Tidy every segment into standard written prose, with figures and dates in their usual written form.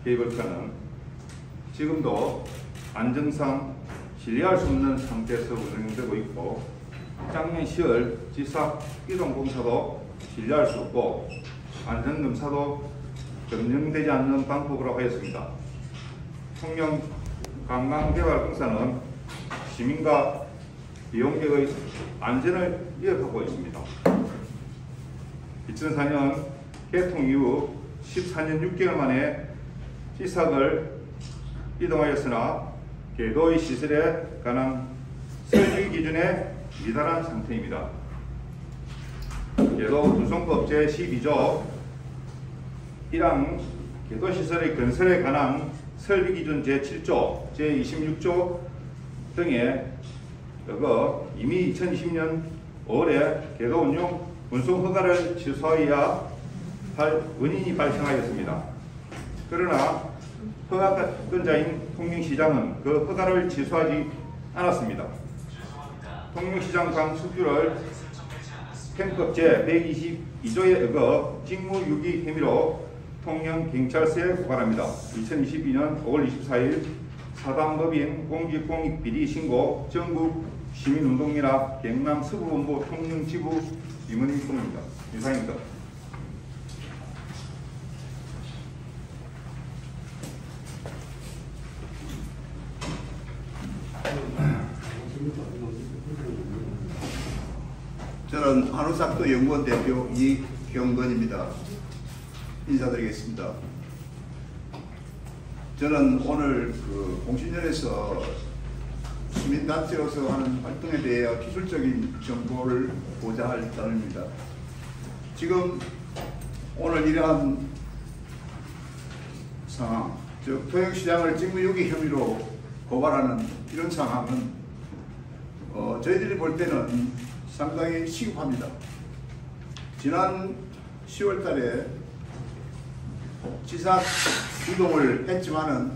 케이블카는 지금도 안정상 신뢰할 수 없는 상태에서 운영되고 있고, 작년 10월 지사 이동 공사도 신뢰할 수 없고 안전검사도 검증되지 않는 방법으로 하였습니다. 통영 관광개발공사는 시민과 이용객의 안전을 위협하고 있습니다. 2004년 개통 이후 14년 6개월 만에 지사를 이동하였으나 궤도의 시설에 관한 설비 기준에 미달한 상태입니다. 궤도 운송법 제12조 1항 궤도시설의 건설에 관한 설비기준 제7조, 제26조 등에 이미 2020년 5월에 궤도 운송 허가를 취소해야 할 원인이 발생하였습니다. 그러나 허가권자인 통영시장은 그 허가를 취소하지 않았습니다. 통영시장 강수규를 행법 제122조에 어겨 직무유기 혐의로 통영경찰서에 고발합니다. 2022년 5월 24일 사단법인 공직공익비리신고 전국시민운동연합 경남 서부본부 통영지부 임원입니다. 이상입니다. 저는 한우삭도 연구원 대표 이경건입니다. 인사드리겠습니다. 저는 오늘 공신전에서 시민단체로서 하는 활동에 대해 기술적인 정보를 보자 할 따름입니다. 지금 오늘 이러한 상황, 즉 통영시장을 직무유기 혐의로 고발하는 이런 상황은 저희들이 볼 때는 상당히 시급합니다. 지난 10월 달에 지사 이동을 했지만은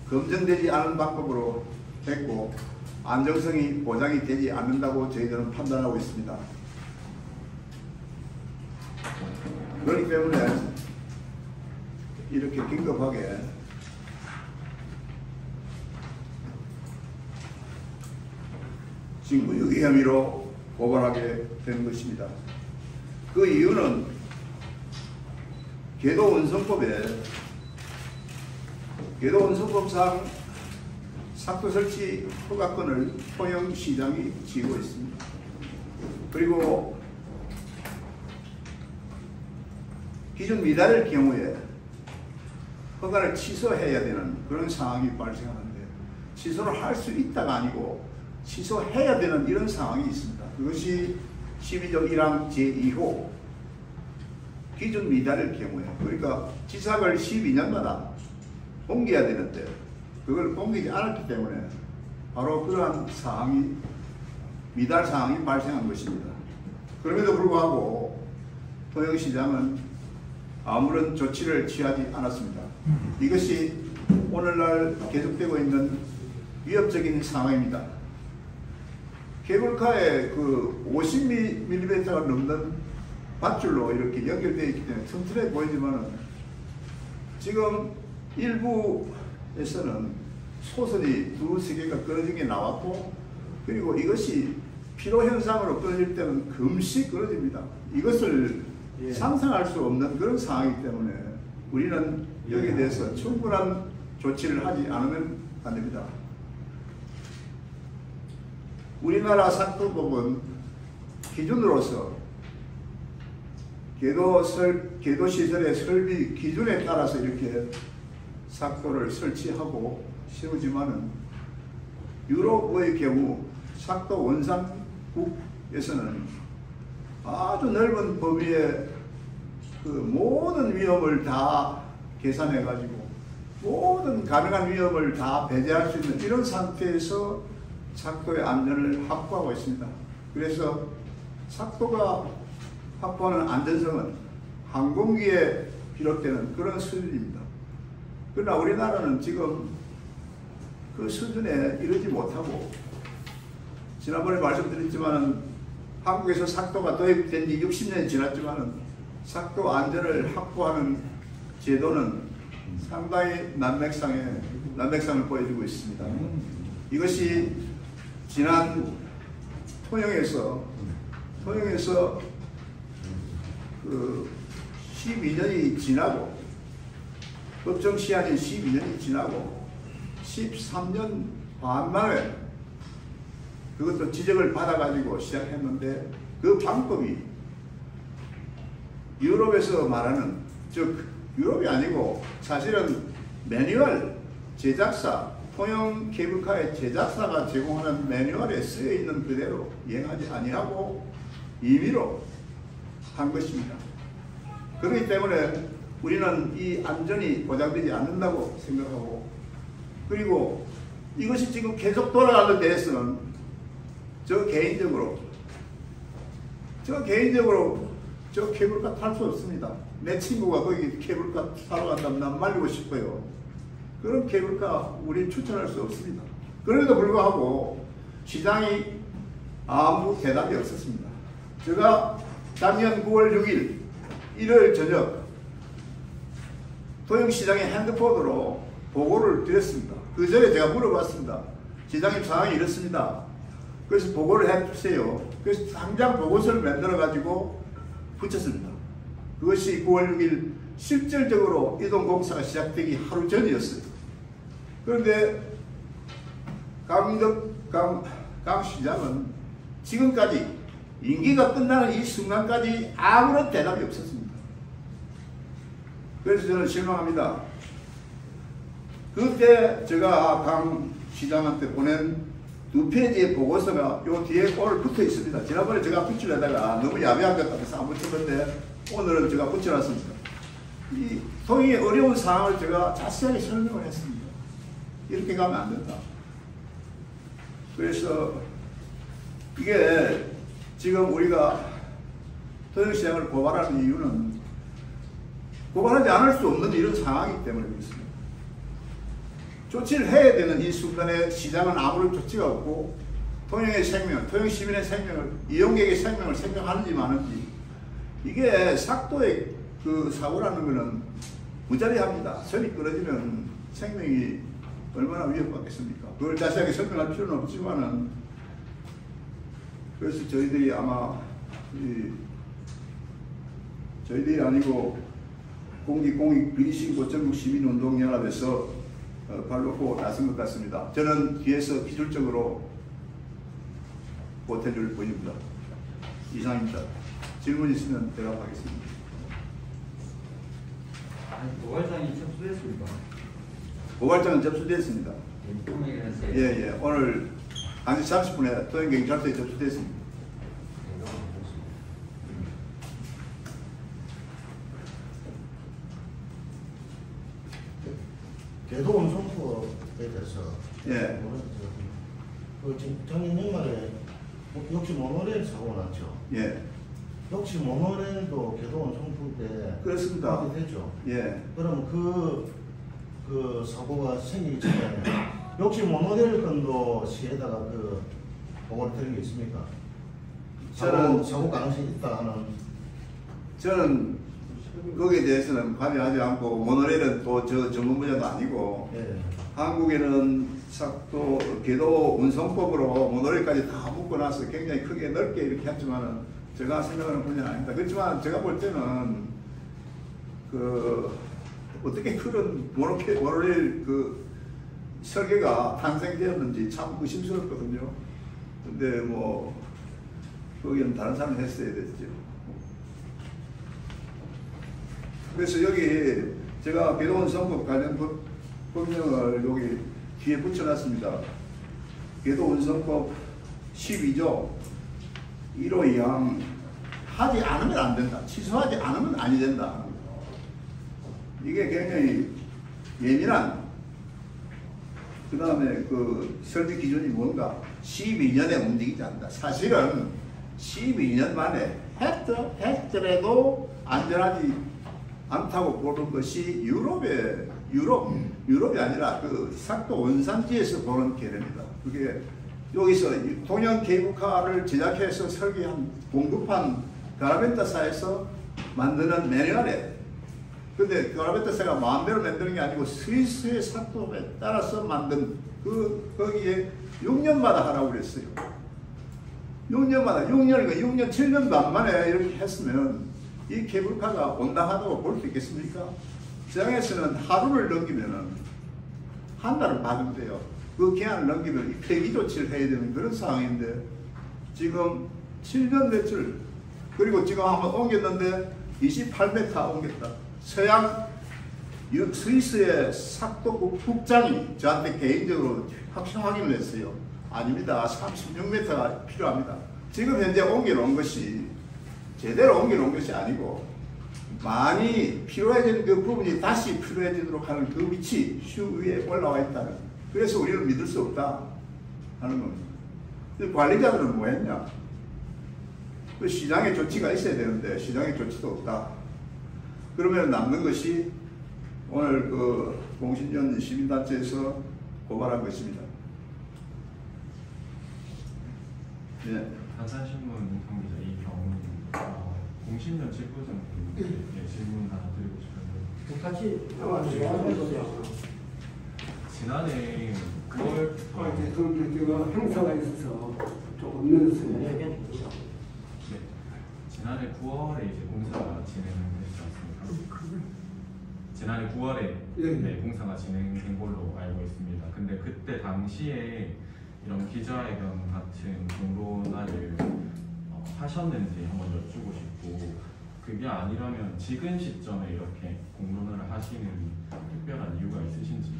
검증되지 않은 방법으로 했고 안정성이 보장이 되지 않는다고 저희들은 판단하고 있습니다. 그렇기 때문에 이렇게 긴급하게 직무유기 혐의로 고발하게 된 것입니다. 그 이유는 궤도운송법상 삭도 설치 허가권을 통영시장이 쥐고 있습니다. 그리고 기준 미달의 경우에 허가를 취소해야 되는 그런 상황이 발생하는데 취소를 할 수 있다가 아니고 취소해야 되는 이런 상황이 있습니다. 그것이 12조 1항 제2호 기준 미달의 경우에, 그러니까 지사를 12년마다 옮겨야 되는데 그걸 옮기지 않았기 때문에 바로 그러한 상황이 미달 상황이 발생한 것입니다. 그럼에도 불구하고 통영시장은 아무런 조치를 취하지 않았습니다. 이것이 오늘날 계속되고 있는 위협적인 상황입니다. 케이블카에 50mm가 넘는 밧줄로 이렇게 연결되어 있기 때문에 튼튼해 보이지만은 지금 일부에서는 소선이 두세 개가 끊어진 게 나왔고, 그리고 이것이 피로 현상으로 끊어질 때는 금시 끊어집니다. 이것을 상상할 수 없는 그런 상황이기 때문에 우리는 여기에 대해서 충분한 조치를 하지 않으면 안 됩니다. 우리나라 삭도법은 기준으로서 궤도시설의 설비 기준에 따라서 이렇게 삭도를 설치하고 세우지만은 유럽의 경우 삭도 원산국에서는 아주 넓은 범위의 모든 위험을 다 계산해 가지고 모든 가능한 위험을 다 배제할 수 있는 이런 상태에서 삭도의 안전을 확보하고 있습니다. 그래서 삭도가 확보하는 안전성은 항공기에 비롯되는 그런 수준입니다. 그러나 우리나라는 지금 그 수준에 이르지 못하고, 지난번에 말씀드렸지만 한국에서 삭도가 도입된 지 60년이 지났지만 삭도 안전을 확보하는 제도는 상당히 난맥상을 보여주고 있습니다. 이것이 지난 통영에서 그 12년이 지나고 법정 시한이 12년이 지나고 13년 반 만에 그것도 지적을 받아가지고 시작했는데 그 방법이 유럽에서 말하는, 즉 유럽이 아니고 사실은 매뉴얼 제작사, 통영 케이블카의 제작사가 제공하는 매뉴얼에 쓰여 있는 그대로 이행하지 아니하고 임의로 한 것입니다. 그렇기 때문에 우리는 이 안전이 보장되지 않는다고 생각하고, 그리고 이것이 지금 계속 돌아가는 데에서는 저 개인적으로 저 케이블카 탈 수 없습니다. 내 친구가 거기 케이블카 타러 간다면 난 말리고 싶어요. 그런 케이블카 우리 추천할 수 없습니다. 그럼에도 불구하고 시장이 아무 대답이 없었습니다. 제가 작년 9월 6일 일요일 저녁 통영시장에 핸드폰으로 보고를 드렸습니다. 그 전에 제가 물어봤습니다. 시장님 상황이 이렇습니다. 그래서 보고를 해주세요. 그래서 당장 보고서를 만들어 가지고 붙였습니다. 그것이 9월 6일 실질적으로 이동공사가 시작되기 하루 전이었어요. 그런데 강 시장은 지금까지 임기가 끝나는 이 순간까지 아무런 대답이 없었습니다. 그래서 저는 실망합니다. 그때 제가 강 시장한테 보낸 2페이지의 보고서가 요 뒤에 오늘 붙어 있습니다. 지난번에 제가 붙이려다가 너무 야비한 것 같아서 안 붙였는데 오늘은 제가 붙여놨습니다. 이 통영의 어려운 상황을 제가 자세하게 설명을 했습니다. 이렇게 가면 안 된다. 그래서 이게 지금 우리가 통영시장을 고발하는 이유는 고발하지 않을 수 없는 이런 상황이기 때문에 그렇습니다. 조치를 해야 되는 이 순간에 시장은 아무런 조치가 없고 통영의 생명, 통영 시민의 생명을, 이용객의 생명을 생각하는지 마는지, 이게 삭도의 그 사고라는 것은 무자리합니다. 선이 끊어지면 생명이 얼마나 위협받겠습니까? 그걸 자세하게 설명할 필요는 없지만은, 그래서 저희들이 아마 저희들이 아니고 공익 비리신고 전국 시민운동연합에서 발 놓고 나선 것 같습니다. 저는 뒤에서 기술적으로 보태줄 뿐입니다. 이상입니다. 질문 있으면 대답하겠습니다. 고발장이 접수됐습니까? 고발장은 접수됐습니다. 예. 오늘 1시 30분에 통영경찰서에 접수됐습니다. 궤도 운송법에 대해서 예. 지금 작년 연말에 역시 모노레일 사고가 났죠. 예. 역시 모노레일도 궤도 운송법에 그렇습니다. 포함이 되죠. 예. 그럼 그 사고가 생기기 전에 역시 모노레일 건도 시에다가 그 보고를 드린 게 있습니까? 사고 가능성이 있다 하는. 저는 거기에 대해서는 관여하지 않고, 모노레일은 또 저 전문 분야도 아니고, 예. 한국에는 또 궤도 운송법으로 모노레일까지 다 묶어놔서 굉장히 크게 넓게 이렇게 했지만은 제가 생각하는 분야는 아닙니다. 그렇지만 제가 볼 때는 어떻게 그런 모노레일 설계가 탄생되었는지 참 의심스럽거든요. 근데 뭐 거기는 다른 사람이 했어야 됐죠. 그래서 여기 제가 궤도운송법 관련 법령을 여기 뒤에 붙여놨습니다. 궤도운송법 12조 1호 2항 하지 않으면 안 된다. 취소하지 않으면 아니 된다. 이게 굉장히 예민한, 그 다음에 그 설비 기준이 뭔가 12년에 움직이지 않는다. 사실은 12년 만에 했더라도 안전하지 않다고 보는 것이 유럽이 아니라 그 삭도 원산지에서 보는 개념이다. 그게 여기서 통영 케이블카를 제작해서 설계한 공급한 가라벤타사에서 만드는 매뉴얼에 근데 그라베트세가 마음대로 만드는 게 아니고 스위스의 삭도에 따라서 만든 거기에 6년마다 하라고 그랬어요. 6년마다 6년 7년 반 만에 이렇게 했으면 이 케이블카가 온당하다고 볼 수 있겠습니까? 시장에서는 하루를 넘기면은 한 달을 받은대요. 그 기한을 넘기면 이 폐기 조치를 해야 되는 그런 상황인데 지금 7년 며칠 그리고 지금 한번 옮겼는데 28m 옮겼다. 서양 스위스의 삭도 국장이 저한테 개인적으로 확인을 했어요. 아닙니다. 36m가 필요합니다. 지금 현재 옮겨놓은 것이 제대로 옮겨놓은 것이 아니고 많이 필요해진 그 부분이 다시 필요해지도록 하는 그 위치 슈 위에 올라와 있다는. 그래서 우리는 믿을 수 없다 하는 겁니다. 관리자들은 뭐 했냐? 그 시장의 조치가 있어야 되는데 시장의 조치도 없다. 그러면 남는 것이 오늘 그 공신전 시민단체에서 고발한 것입니다. 네. 한산신문 인턴기자 이경훈입니다. 공신전 직구정께 질문 하나 드리고 싶은데 같이 나와주세요. 지난해 9월 제가 행사가 있어서 조금 늦었습니다. 네, 지난해 9월에 이제 공사가 진행됐지 않습니까? 지난해 9월에 네, 공사가 진행된 걸로 알고 있습니다. 근데 그때 당시에 이런 기자회견 같은 공론화를 하셨는지 한번 여쭈고 싶고, 그게 아니라면 지금 시점에 이렇게 공론화를 하시는 특별한 이유가 있으신지.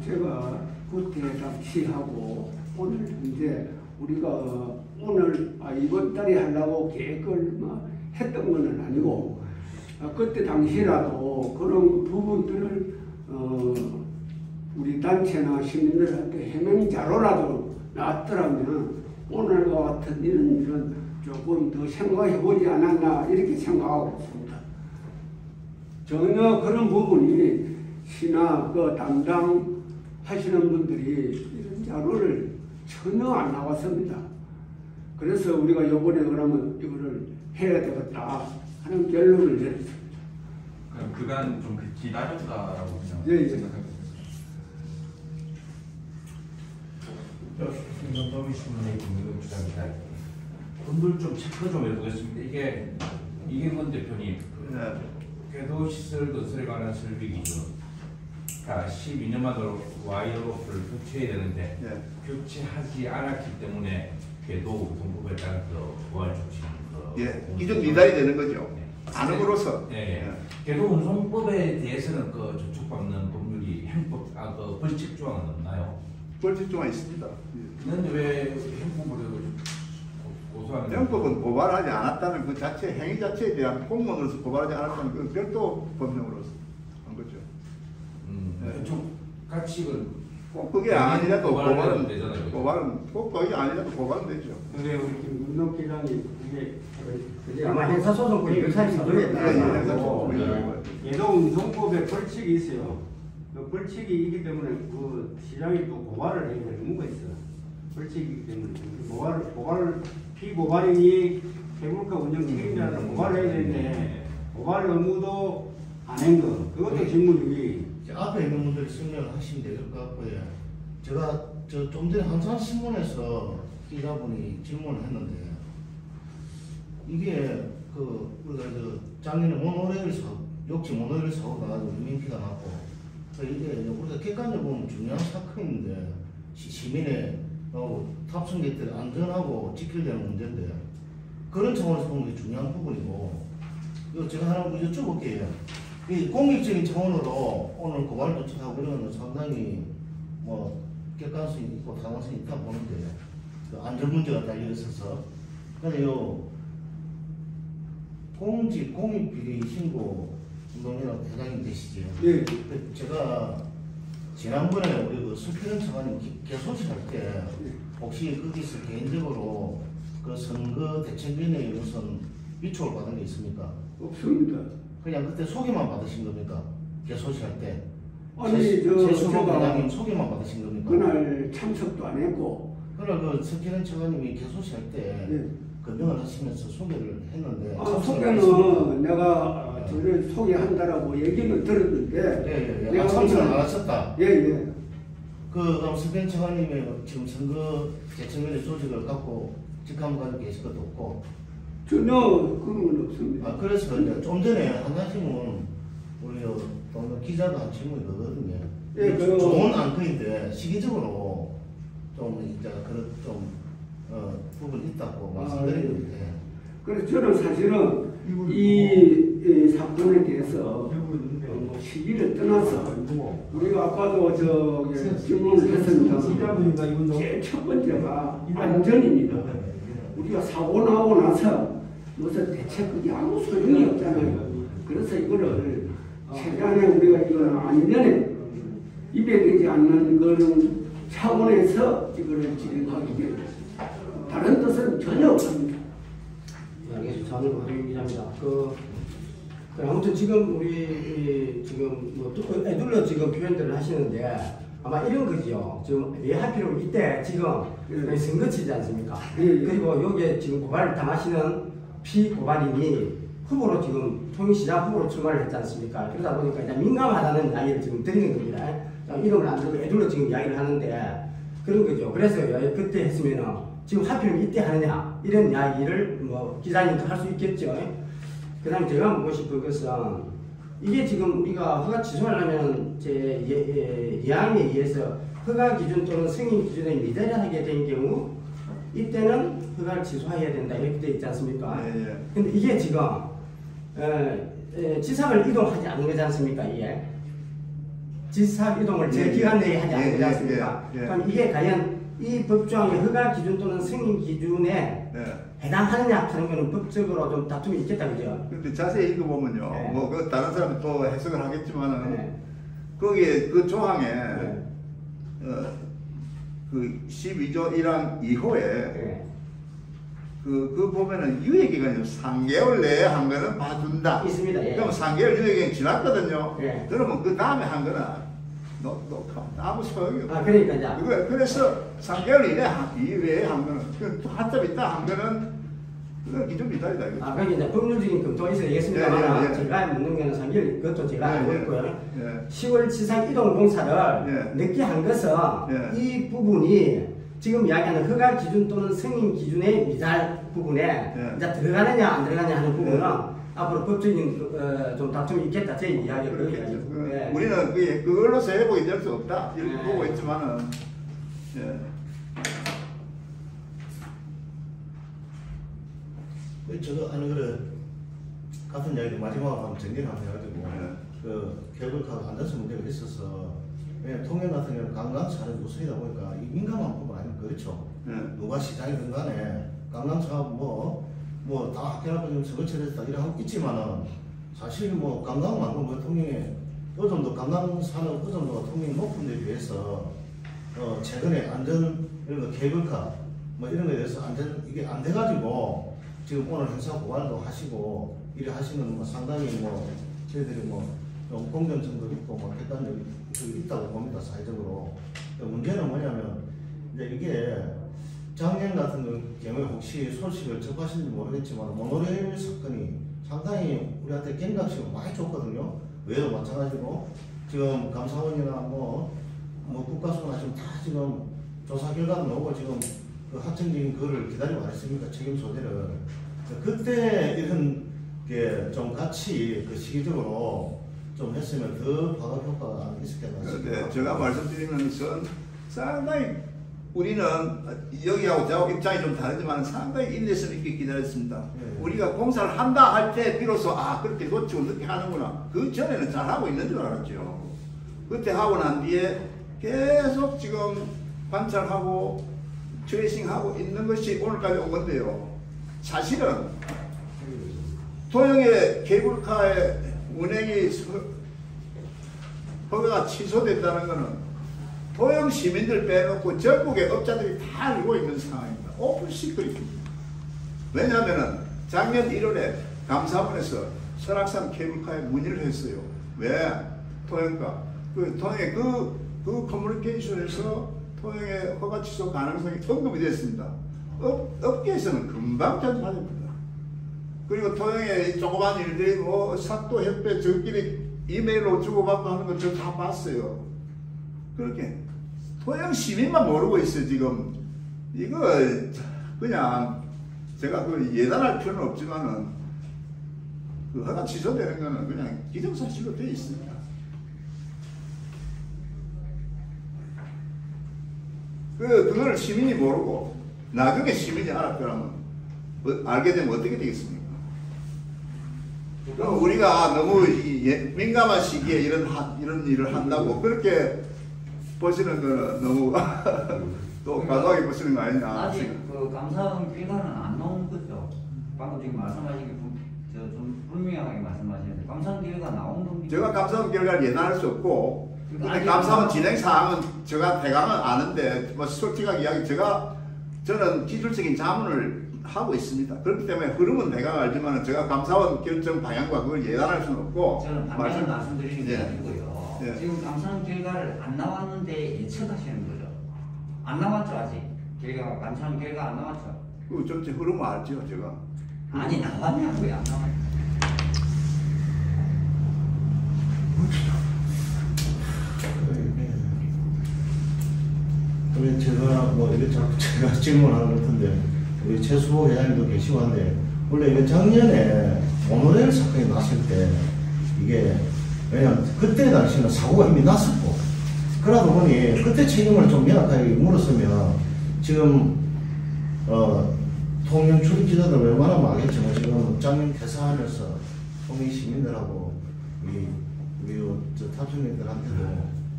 제가 그때 당시하고 오늘 현재 우리가 오늘 이번 달에 하려고 계획을 했던 건 아니고 그때 당시라도 그런 부분들을 우리 단체나 시민들한테 해명 자료라도 나왔더라면 오늘과 같은 일은 조금 더 생각해 보지 않았나 이렇게 생각하고 있습니다. 전혀 그런 부분이 시나 그 담당하시는 분들이 이런 자료를 전혀 안 나왔습니다. 그래서 우리가 이번에 그러면 이거를 해야 되겠다 하는 결론을 내렸습니다. 그럼 그간 좀 기다렸다라고 그냥 예. 생각하겠습니다. 신문의 김민국 기자입니다. 분들 좀 체크 좀 해보겠습니다. 이경건 대표님, 궤도시설 건설에 관한 설비 기준 12년마다 와이어로프를 교체해야 되는데 교체하지 않았기 때문에 궤도 공급에 따른 보완 조치는 이전 미달이 되는 거죠. 안음으로써. 궤도 운송법에 대해서는 그 저촉받는 법률이 형법 벌칙 조항은 없나요? 벌칙 조항이 있습니다. 그런데 왜 형법으로 고소하는? 형법은 고발하지 않았다는 그 자체 행위 자체에 대한 공무원으로서 고발하지 않았다는 그 별도 법령으로서 한 거죠. 가치를 꼭 그게 아니라도 고발은 되잖아요. 고발은 꼭 그게 아니라도 고발은 되죠. 근데 우리 김문덕 기자님 그게 아마 행사소송법이 유사히 사도했다고 예도 운송법에 벌칙이 있어요. 그 벌칙이 있기 때문에 그 시장이 또 고발을 해야 되는 의무가 있어요. 벌칙이기 때문에 고발을 피고발인이 케이블카 운영 책임자를 고발을 해야 되는데 고발 의무도 안 한 거. 그것도 직무유기. 앞에 있는 분들이 설명하시면 될 것 같고요. 제가 좀 전에 한산신문에서 기자분이 질문을 했는데 이게 우리가 작년에 모노레일 사고, 역지 모노레일 사고 나가지고 민피가 났고 이게 우리가 객관적으로 보면 중요한 사건인데 시민의 탑승객들의 안전하고 지켜야 되는 문제인데 그런 차원에서 보는 게 중요한 부분이고, 이거 제가 하나 여쭤볼게요. 이 공익적인 차원으로 오늘 고발 조치하고 이런 건 상당히 객관성이 있고 타당성이 있다 보는데 그 안전 문제가 달려 있어서 근데 공익 비리 신고 운동이라고 해당이 되시죠? 네. 제가 지난번에 우리 그 수필은 차관님 개소식할 때 혹시 거기서 개인적으로 그 선거 대책위원회에 무슨 위촉을 받은 게 있습니까? 없습니다. 그냥 그때 소개만 받으신 겁니까? 개소식할 때? 아니 제수로 제가 회장님 소개만 받으신 겁니까? 그날 참석도 안 했고 그날 그 석기는 차관님이 개소식할 때 네. 건명을 하시면서 소개를 했는데 소개는 내가 전에 소개한다라고 얘기는 들었는데 내가 참석을 안 하셨다. 예예. 그럼 서병 차관님이 지금 선거 재청문회 조직을 갖고 직함 가지고 계실 것도 없고 전혀 그런 건 없습니다. 아 그래서 이제 좀 전에 한 가지는 우리 동료 기자가 한 질문이 그거거든요. 예, 좋은 안건인데 시기적으로 좀 이제 그런 좀 부분이 있다고 말씀드리는데. 그래서 저는 사실은 이 사건에 대해서 시기를 떠나서 우리가 아까도 질문을 했습니다. 제일 첫 번째가 안전입니다. 우리가 사고 나고 나서 무슨 대책이 아무 소용이 없잖아요. 그래서 이거를 최대한에 우리가 이거는 안전에 입에 되지 않는 그런 차원에서 이거를 진행하기 위해 다른 뜻은 전혀 없습니다. 네, 알겠습니다. 저는 오대윤 기자입니다. 아무튼 지금 우리 지금 뭐 애둘러 지금 표현들을 하시는데 아마 이런 거지요. 지금 왜 하필이면 이때 지금 선거치지 않습니까? 그리고 여기에 지금 고발을 당하시는 피고발인이 후보로 지금 통일시장 후보로 출마를 했지 않습니까? 그러다 보니까 이제 민감하다는 이야기를 지금 드리는 겁니다. 이름을 안 들고 애둘러 지금 이야기를 하는데 그런 거죠. 그래서 그때 했으면은 지금 하필이면 이때 하느냐 이런 이야기를 뭐 기자님도 할 수 있겠죠. 그 다음에 제가 묻고 싶은 것은 이게 지금 우리가 허가 취소하려면 제 예항에 의해서 허가 기준 또는 승인 기준에 미달하게 된 경우 이때는 허가를 취소해야 된다 이렇게 되어 있지 않습니까? 근데 이게 지금 지사를 이동하지 않는 거지 않습니까? 이게 지사 이동을 제 기간 내에 하지 않는 거지 않습니까? 그럼 이게 과연 이 법조항의 허가 기준 또는 승인 기준에 해당하느냐 하는 것은 법적으로 좀 다툼이 있겠다 그죠? 근데 자세히 읽어보면요. 네. 뭐 그 다른 사람이 또 해석을 하겠지만은 거기에 그 조항에 그 12조 1항 2호에 그 보면은 유예기간이 3개월 내에 한 거는 봐준다. 있습니다. 그럼 3개월 유예기간이 지났거든요. 예. 그러면 그 다음에 한 거는 아무 소용이 없어요. 그러니까 이제 그래서 3개월 이내에 한 거는 한참 있다 한 거는 그건 기준 미달이다. 그게 이제 법률적인 검토가 있어야겠습니다만 예. 제가 묻는 거는 사실 그것도 제가 알고 있고요. 예. 10월 지상 이동 공사를 늦게 한 것은 이 부분이 지금 이야기하는 허가 기준 또는 승인 기준의 미달 부분에 이제 들어가느냐 안 들어가느냐 하는 부분은 앞으로 법적인 좀 다툼이 있겠다 제 이야기를 이야기하죠. 우리는 그걸로서 회복이 될 수 없다 이렇게 보고 있지만은 저도 아니 그래 같은 이야기 마지막으로 한번 정리를 한번 해가지고 그 케이블카가 앉아서 문제가 있어서 왜냐면 통영 같은 경우는 관광차는 우선이다 보니까 이 민감한 부분 아니면 그렇죠. 누가 시장이든 간에 관광차 뭐다 학교하고 지금 서거철에서 다 일하고 있지만은 사실 뭐 관광만큼 뭐 통영에 어정도 관광사는 어정도가 통영이 높은 데 비해서 최근에 안전 이런 거 케이블카 뭐 이런 거에 대해서 안전 이게 안 돼가지고 지금 오늘 행사 고발도 하시고 이래 하시는 뭐 상당히 뭐 저희들이 뭐 좀 공정성도 있고 뭐 객관적이 있다고 봅니다 사회적으로. 문제는 뭐냐면 이제 이게 작년 같은 경우에 혹시 소식을 접하시는지 모르겠지만 모노레일 사건이 상당히 우리한테 경각심을 많이 줬거든요. 외에도 마찬가지고 지금 감사원이나 뭐 국가수나 지금 다 지금 조사 결과도 나오고 지금 그 확정적인 그거를 기다리고 안 했습니까? 책임 소재를. 그때 이런 게 좀 같이 그 시기적으로 좀 했으면 더 과거 효과가 있었겠다 싶습니다. 제가 말씀드리는 것은 상당히 우리는 여기하고 저하고 입장이 좀 다르지만 상당히 인내심 있게 기다렸습니다. 우리가 공사를 한다 할 때 비로소 그렇게 놓치고 늦게 하는구나. 그 전에는 잘하고 있는 줄 알았죠. 그때 하고 난 뒤에 계속 지금 관찰하고 트레이싱하고 있는 것이 오늘까지 온 건데요. 사실은 통영의 케이블카의 운행이 허가가 취소됐다는 것은 통영 시민들 빼놓고 전국의 업자들이 다 알고 있는 상황입니다. 오픈 시크릿입니다. 왜냐하면 작년 1월에 감사원에서 설악산 케이블카에 문의를 했어요. 왜? 통영가. 통영의 그 커뮤니케이션에서 통영의 허가 취소 가능성이 언급이 됐습니다. 업계에서는 금방 전파됩니다. 그리고 토영의 조그만 일들이 뭐 사또 협회 저끼리 이메일로 주고받고 하는 거 저 다 봤어요. 그렇게 토영 시민만 모르고 있어요 지금. 이거 그냥 제가 그 예단할 필요는 없지만은 그 허가 취소되는 거는 그냥 기정사실로 되어 있습니다. 그거를 시민이 모르고 나중에 시민이 알았더라면 알게 되면 어떻게 되겠습니까? 그럼 우리가 너무 민감한 시기에 이런 일을 한다고 그렇게 보시는 거는 너무 또 과도하게 보시는 거 아니냐. 아직 그 감사원 결과는 안 나온 거죠. 방금 지금 말씀하신 게 좀 분명하게 말씀하시는데 감사원 결과 나온 겁니까? 제가 감사원 결과를 예단할 수 없고 근데 아직 감사원 진행 사항은 제가 대강은 아는데 뭐 솔직하게 이야기 저는 기술적인 자문을 하고 있습니다. 그렇기 때문에 흐름은 대강 알지만 제가 감사원 결정 방향과 그걸 예단할 수는 없고 저는 반면을 말씀드리는 게 예. 아니고요. 예. 지금 감사원 결과를 안 나왔는데 예측하시는 거죠. 안 나왔죠 아직. 결과가 감사원 결과 안 나왔죠. 그 전체 흐름을 알죠 제가. 아니 나왔냐고요 안 나왔냐. 그래 제가 뭐 이게 자꾸 제가 질문하는 것 같은데 우리 최수호 회장님도 계시고 한데 원래 이게 작년에 모노레일 사건이 났을 때 이게 왜냐면 그때 당시는 사고가 이미 났었고 그러다 보니 그때 책임을 좀 명확하게 물었으면 지금 통영 출입기자들 웬만하면 알겠지만 지금 작년 퇴사하면서 통영 시민들하고 우리 저 탑승객들한테도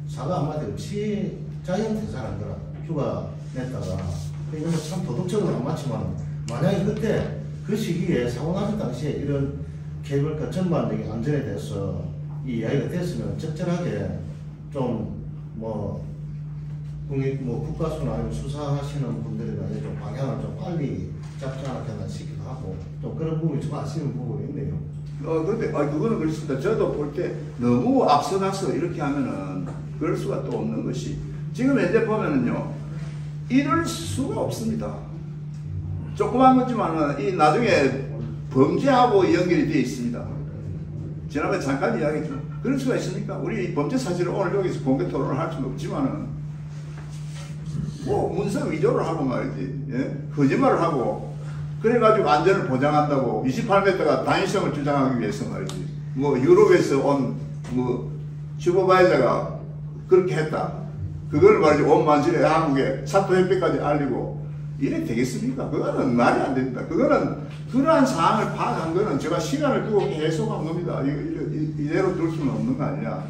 사과 한마디 없이 자연 퇴사한 거라 휴가 냈다가 이건 참 도덕적으로 안 맞지만 만약에 그때 그 시기에 사고 났을 당시에 이런 케이블카 전반적인 안전에 대해서 이 이야기가 됐으면 적절하게 좀 국가수나 아니면 수사하시는 분들이나 좀 방향을 좀 빨리 잡지 않았겠나 싶기도 하고 좀 그런 부분이 좀 아쉬운 부분이 있네요. 근데 그거는 그렇습니다. 저도 볼 때 너무 앞서가서 이렇게 하면은 그럴 수가 또 없는 것이 지금 현재 보면은요 이럴 수가 없습니다. 조그만 거지만은 이 나중에 범죄하고 연결이 되어 있습니다. 지난번에 잠깐 이야기했죠. 그럴 수가 있습니까? 우리 범죄 사실을 오늘 여기서 공개 토론을 할 수는 없지만은 뭐 문서 위조를 하고 말이지, 예? 거짓말을 하고 그래가지고 안전을 보장한다고 28m가 단위성을 주장하기 위해서 말이지. 뭐 유럽에서 온 슈퍼바이저가 그렇게 했다. 그걸 말이지 온 만실에 한국에 사토협회까지 알리고 이래 되겠습니까? 그거는 말이 안 됩니다. 그거는 그러한 사항을 파악한 거는 제가 시간을 두고 계속 한 겁니다. 이대로 둘 수는 없는 거 아니냐.